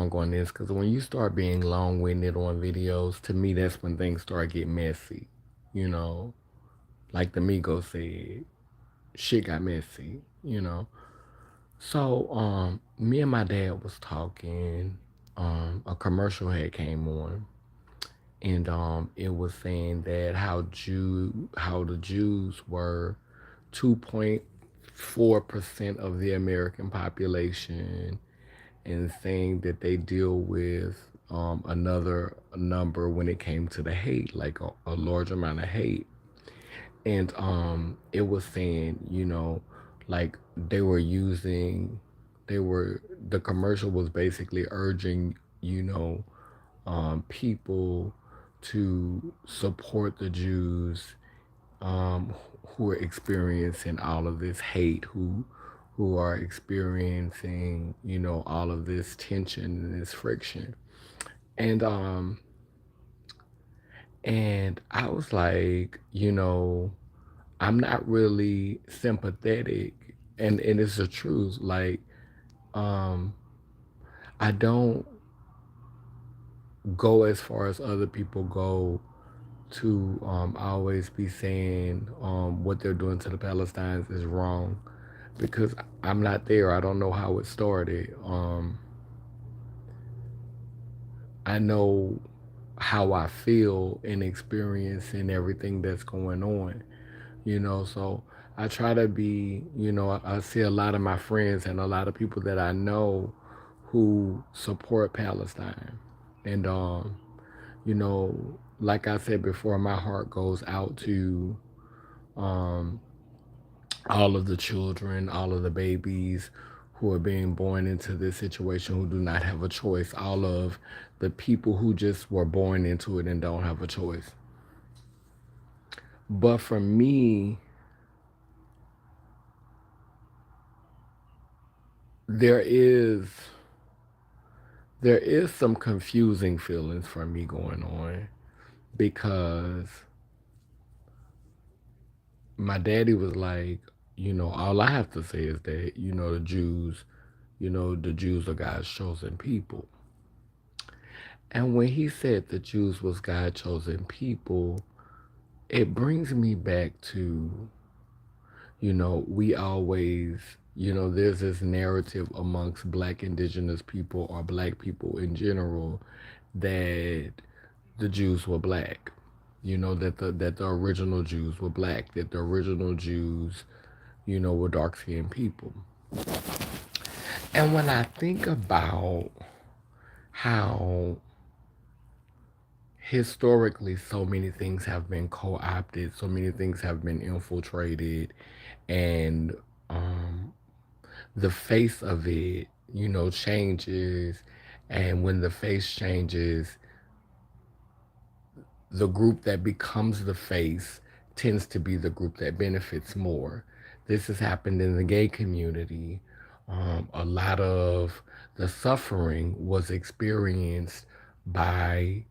long on this because when you start being long-winded on videos, to me, that's when things start getting messy. You know, like the Migos said, shit got messy, you know. So, me and my dad was talking. A commercial had came on, and it was saying that how the Jews were 2.4% of the American population, and saying that they deal with another number when it came to the hate, like a large amount of hate. And it was saying, like they were using, they were the commercial was basically urging, people to support the Jews, um, who are experiencing all of this hate, who are experiencing, all of this tension and this friction. And I was like, I'm not really sympathetic, and it's the truth. Like, um, I don't go as far as other people go to always be saying what they're doing to the Palestinians is wrong, because I'm not there. I don't know how it started. I know how I feel and experience and everything that's going on, so I try to be, I see a lot of my friends and a lot of people that I know who support Palestine. And, like I said before, my heart goes out to um, all of the children, all of the babies who are being born into this situation who do not have a choice, all of the people who just were born into it and don't have a choice. But for me, there is there is some confusing feelings for me going on, because my daddy was like, all I have to say is that, the Jews are God's chosen people. And when he said the Jews was God's chosen people, it brings me back to, we always, there's this narrative amongst black indigenous people or black people in general that the Jews were black. That the original Jews were black, that the original Jews, were dark skinned people. And when I think about how historically so many things have been co-opted, so many things have been infiltrated, and um, the face of it, changes, and when the face changes, the group that becomes the face tends to be the group that benefits more. This has happened in the gay community. A lot of the suffering was experienced by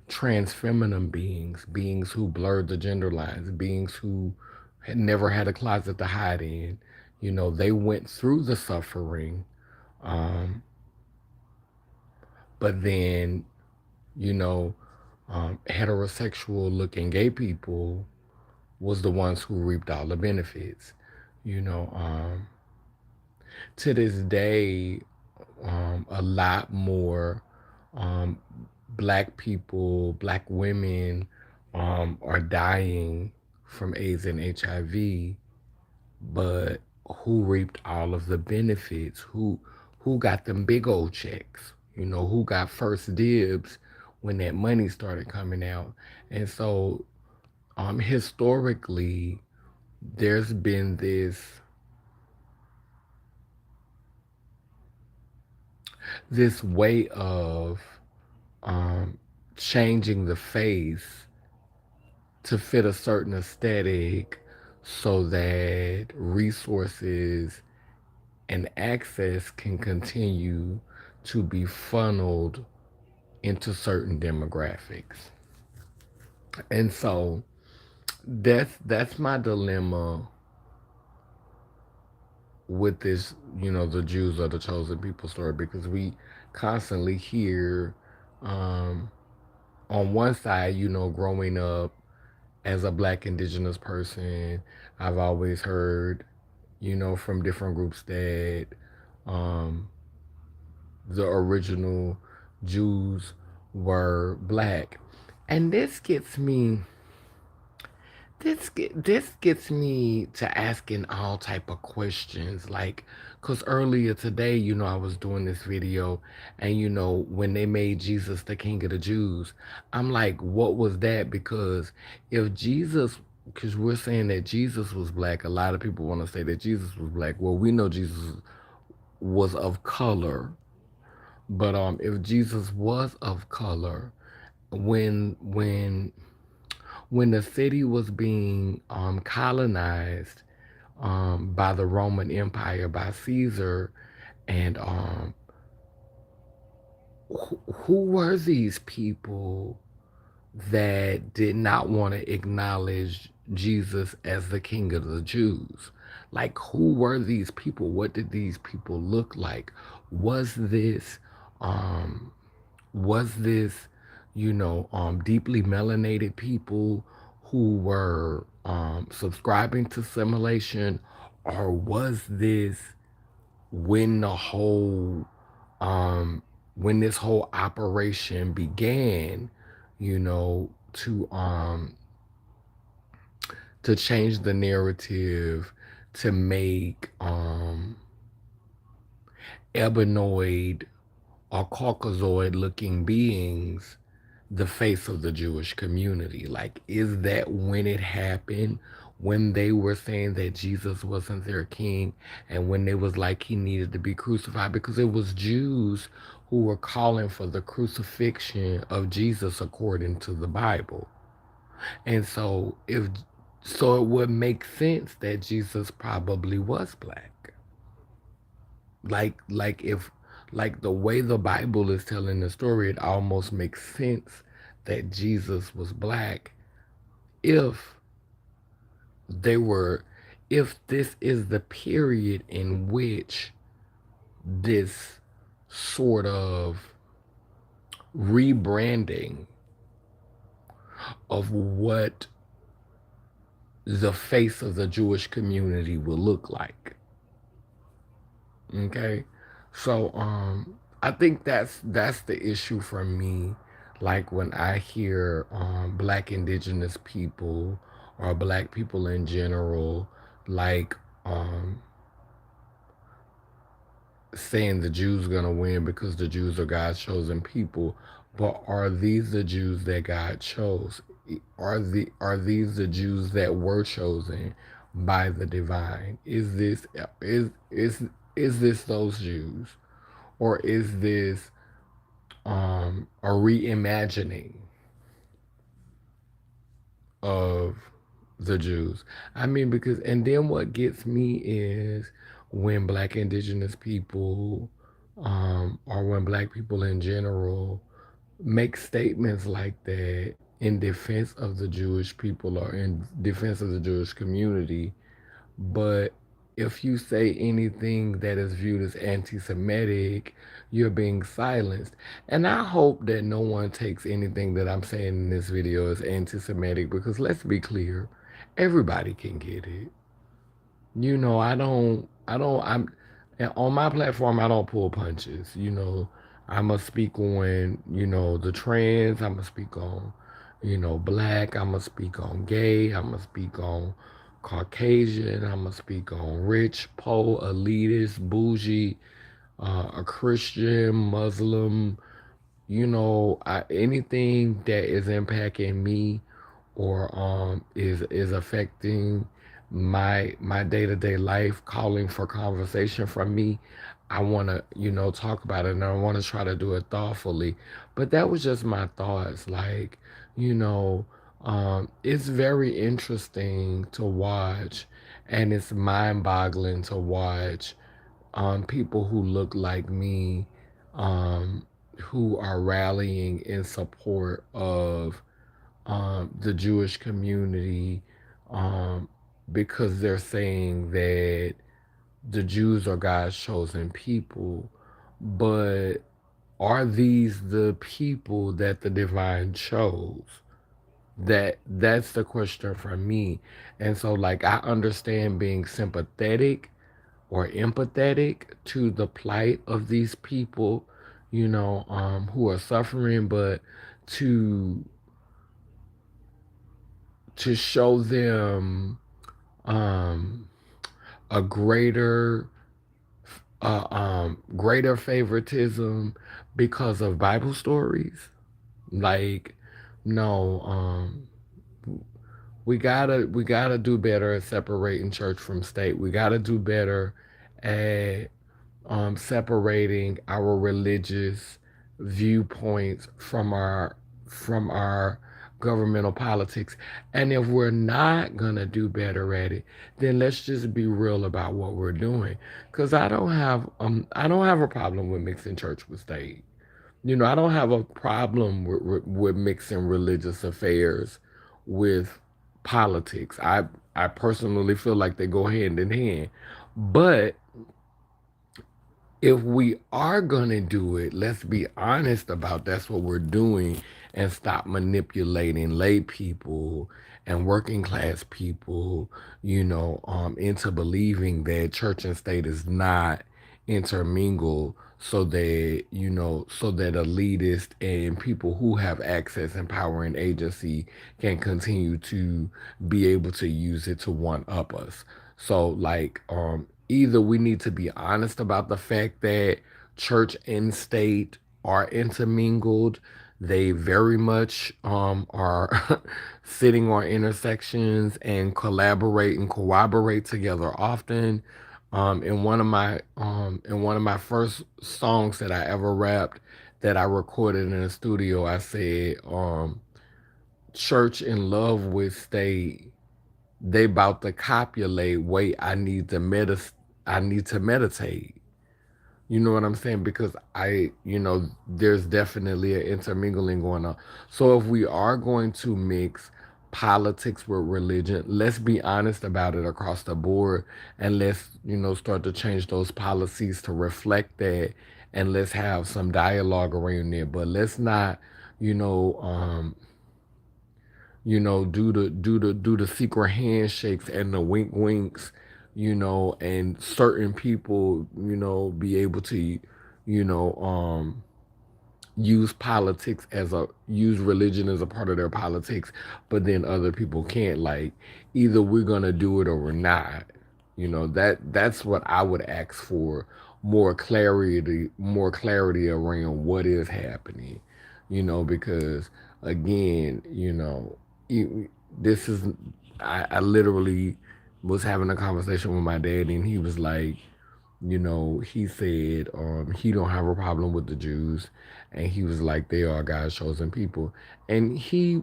trans feminine beings, beings who blurred the gender lines, beings who had never had a closet to hide in. They went through the suffering, um, but then, you know, heterosexual looking gay people was the ones who reaped all the benefits. You know, um, to this day, a lot more um, black people, black women are dying from AIDS and HIV, but who reaped all of the benefits? Who got them big old checks? Who got first dibs when that money started coming out? And so, historically, there's been this way of um, changing the face to fit a certain aesthetic so that resources and access can continue to be funneled into certain demographics. And so that's my dilemma with this, the Jews are the chosen people story, because we constantly hear, um, on one side, growing up as a Black Indigenous person, I've always heard, from different groups that, um, the original Jews were Black. And this gets me to asking all type of questions, like, because earlier today, I was doing this video, and when they made Jesus the King of the Jews, I'm like, what was that? Because if Jesus, because we're saying that Jesus was Black, a lot of people want to say that Jesus was Black. Well, we know Jesus was of color, but if Jesus was of color, when when when the city was being colonized by the Roman Empire, by Caesar, and who were these people that did not want to acknowledge Jesus as the King of the Jews? Like, who were these people? What did these people look like? Was this um, was this, deeply melanated people who were subscribing to simulation, or was this when the whole, um, when this whole operation began, to change the narrative, to make ebonoid or Caucasoid looking beings the face of the Jewish community? Like, is that when it happened? When they were saying that Jesus wasn't their king, and when they was like he needed to be crucified, because it was Jews who were calling for the crucifixion of Jesus according to the Bible. And so it would make sense that Jesus probably was Black. If like the way the Bible is telling the story, it almost makes sense that Jesus was Black, if they were if this is the period in which this sort of rebranding of what the face of the Jewish community will look like. Okay. So I think that's the issue for me. Like, when I hear Black Indigenous people, or Black people in general, like, saying the Jews gonna win because the Jews are God's chosen people. But are these the Jews that God chose? Are these the Jews that were chosen by the divine? Is this those Jews? Or is this a reimagining of the Jews? I mean, because, and then what gets me is when Black Indigenous people, or when Black people in general, make statements like that in defense of the Jewish people, or in defense of the Jewish community. But if you say anything that is viewed as anti Semitic, you're being silenced. And I hope that no one takes anything that I'm saying in this video as anti Semitic, because let's be clear, everybody can get it. I'm, and on my platform, I don't pull punches. I'm going to speak on, the trans, I'm going to speak on, Black, I'm going to speak on gay, I'm going to speak on Caucasian, I'm going to speak on rich, poor, elitist, bougie, a Christian, Muslim, anything that is impacting me, or is affecting my day-to-day life, calling for conversation from me, I want to talk about it, and I want to try to do it thoughtfully. But that was just my thoughts. Like, it's very interesting to watch, and it's mind-boggling to watch people who look like me, who are rallying in support of the Jewish community, um, because they're saying that the Jews are God's chosen people, but are these the people that the divine chose? That's the question for me. And so like I understand being sympathetic or empathetic to the plight of these people, who are suffering, but to show them um a greater favoritism because of Bible stories. Like, no, we gotta do better at separating church from state. We gotta do better at separating our religious viewpoints from our governmental politics. And if we're not gonna do better at it, then let's just be real about what we're doing. Cause I don't have a problem with mixing church with state. I don't have a problem with mixing religious affairs with politics. I personally feel like they go hand in hand. But if we are going to do it, let's be honest about that's what we're doing and stop manipulating lay people and working class people, into believing that church and state is not intermingled so that elitists and people who have access and power and agency can continue to be able to use it to one up us. So like either we need to be honest about the fact that church and state are intermingled. They very much are sitting on intersections and collaborate and cooperate together often. In one of my first songs that I ever rapped that I recorded in a studio, I said, church in love with state, they about to copulate. Wait, I need to meditate. You know what I'm saying? Because there's definitely an intermingling going on. So if we are going to mix politics with religion, let's be honest about it across the board, and let's, start to change those policies to reflect that, and let's have some dialogue around it. But let's not, you know, um, do the secret handshakes and the wink winks, and certain people, be able to, you know, um, use religion as a part of their politics, but then other people can't. Like, either we're gonna do it or we're not. That's what I would ask for, more clarity around what is happening. Because again, this is I literally was having a conversation with my dad, and he was like, he said he don't have a problem with the Jews, and he was like, they are God's chosen people, and he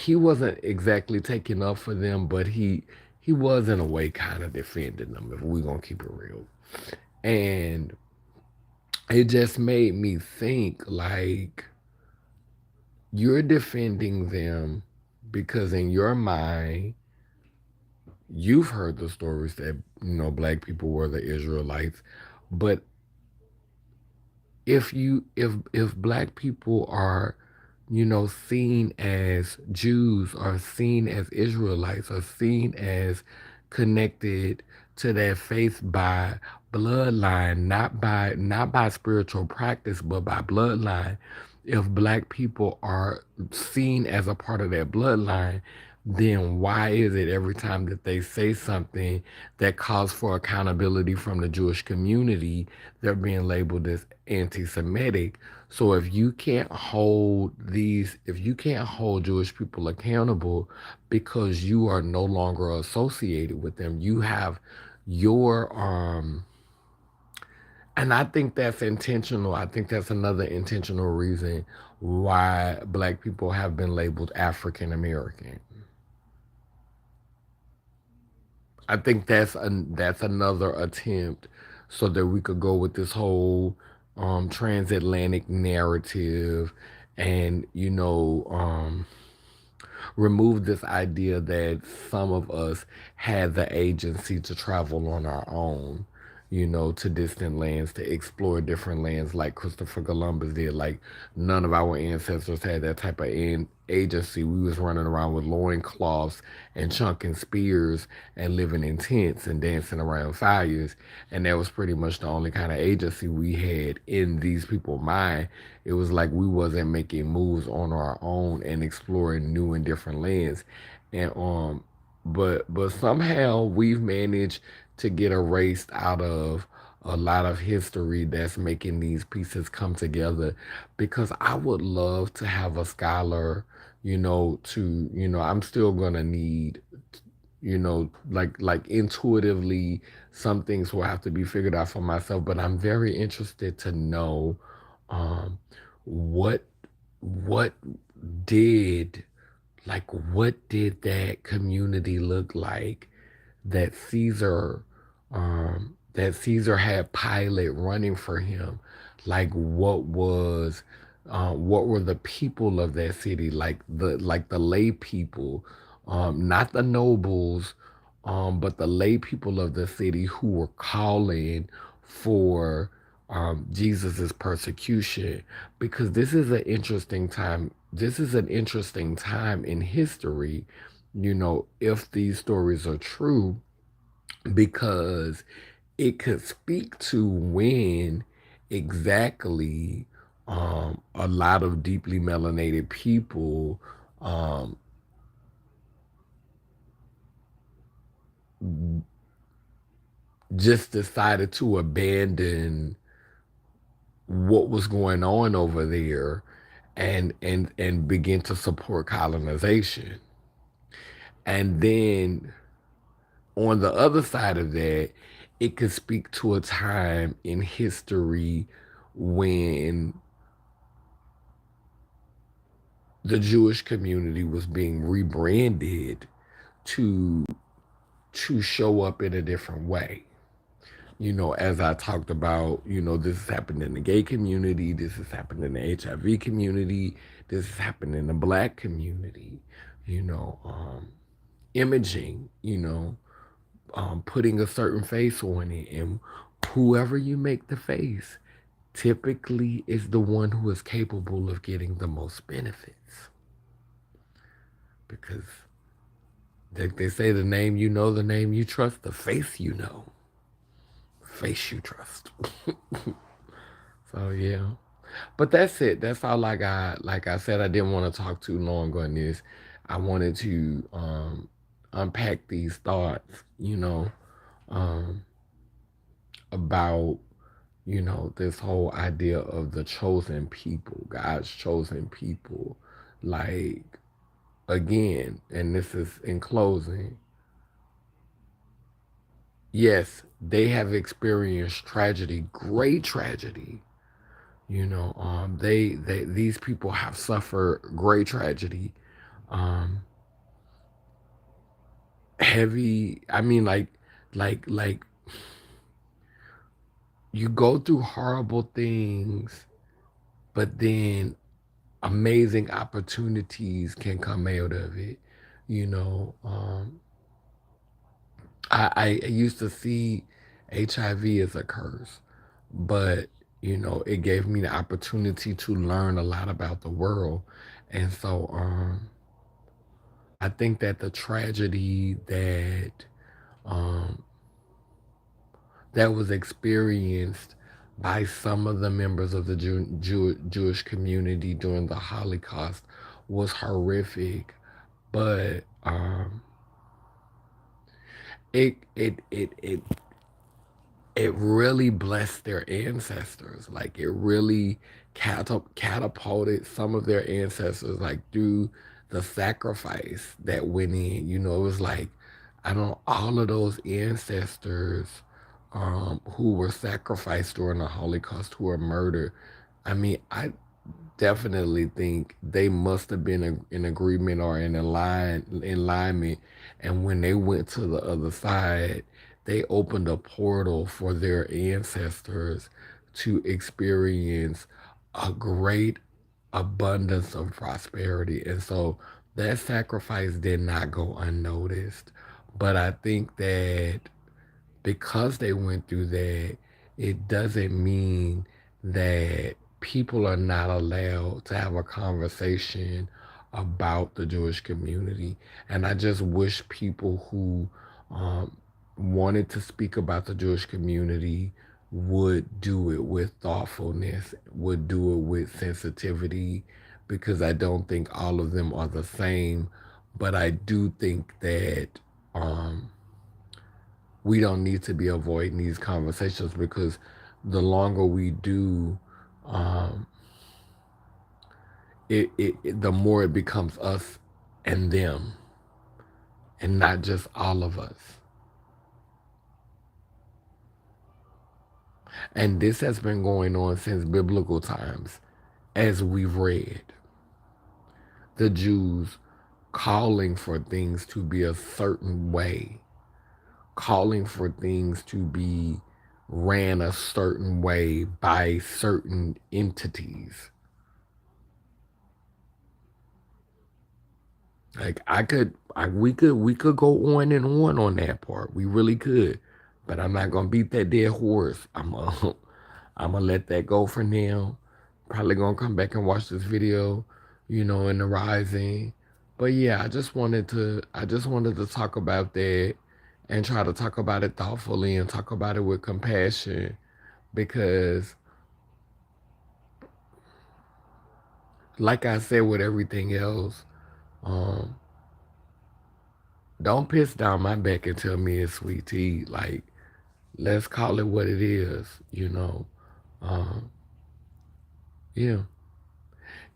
wasn't exactly taking up for them, but he was in a way kind of defending them, if we're gonna keep it real. And it just made me think, like, you're defending them because in your mind you've heard the stories that black people were the Israelites. But if black people are seen as Jews, or seen as Israelites, or seen as connected to their faith by bloodline, not by spiritual practice, but by bloodline. If black people are seen as a part of that bloodline, then why is it every time that they say something that calls for accountability from the Jewish community, they're being labeled as anti-Semitic? So if you can't hold Jewish people accountable because you are no longer associated with them, you have your and I think that's intentional. I think that's another intentional reason why black people have been labeled African American. I think that's another attempt so that we could go with this whole transatlantic narrative, and remove this idea that some of us had the agency to travel on our own, to distant lands, to explore different lands like Christopher Columbus did. Like none of our ancestors had that type of agency. We was running around with loincloths and chunking spears and living in tents and dancing around fires. And that was pretty much the only kind of agency we had in these people's mind. It was like we wasn't making moves on our own and exploring new and different lands. And but somehow we've managed to get erased out of a lot of history that's making these pieces come together, because I would love to have a scholar, I'm still gonna need, like intuitively, some things will have to be figured out for myself, but I'm very interested to know um what what did what did that community look like that Caesar had Pilate running for him. Like what were the people of that city, like the lay people, not the nobles, but the lay people of the city who were calling for Jesus's persecution. Because this is an interesting time in history, if these stories are true, because it could speak to when exactly a lot of deeply melanated people um, just decided to abandon what was going on over there and begin to support colonization. And then on the other side of that, it could speak to a time in history when the Jewish community was being rebranded to show up in a different way. As I talked about, this has happened in the gay community, this has happened in the HIV community, this has happened in the Black community, you know, um, imaging, putting a certain face on it, and whoever you make the face typically is the one who is capable of getting the most benefits, because they say the name you know, the name you trust, the face you know, face you trust. So yeah, but that's it. That's all I got. Like I said, I didn't want to talk too long on this. I wanted to unpack these thoughts, um, about this whole idea of the chosen people, God's chosen people. Like, again, and this is in closing, yes, they have experienced tragedy, great tragedy. They these people have suffered great tragedy, um, heavy. I mean, like you go through horrible things, but then amazing opportunities can come out of it. You know, I used to see HIV as a curse, but it gave me the opportunity to learn a lot about the world. And so I think that the tragedy um, that was experienced by some of the members of the Jewish community during the Holocaust was horrific, but it it really blessed their ancestors. Like it really catapulted some of their ancestors, like through the sacrifice that went in. It was like, I don't know, all of those ancestors who were sacrificed during the Holocaust, who were murdered. I mean, I definitely think they must have been in agreement or in alignment. And when they went to the other side, they opened a portal for their ancestors to experience a great abundance of prosperity. And so that sacrifice did not go unnoticed. But I think that because they went through that, it doesn't mean that people are not allowed to have a conversation about the Jewish community. And I just wish people who um, wanted to speak about the Jewish community would do it with thoughtfulness, would do it with sensitivity, because I don't think all of them are the same. But I do think that um, we don't need to be avoiding these conversations, because the longer we do, um, the more it becomes us and them, and not just all of us. And this has been going on since biblical times, as we've read. The Jews calling for things to be a certain way, calling for things to be ran a certain way by certain entities. Like we could go on that part. We really could, but I'm not gonna beat that dead horse. I'm gonna let that go for now. Probably gonna come back and watch this video, in the rising. But yeah, I just wanted to talk about that and try to talk about it thoughtfully and talk about it with compassion, because like I said with everything else, um, don't piss down my back and tell me it's sweet tea. Like, let's call it what it is. Um, yeah.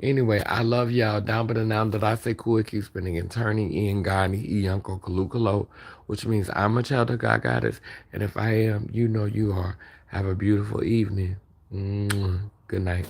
Anyway, I love y'all. Down but now that I say cool, it keeps spinning and turning. Ian Gani, Ianko Kalukalo, which means I'm a child of God Goddess. And if I am, you know you are. Have a beautiful evening. Good night.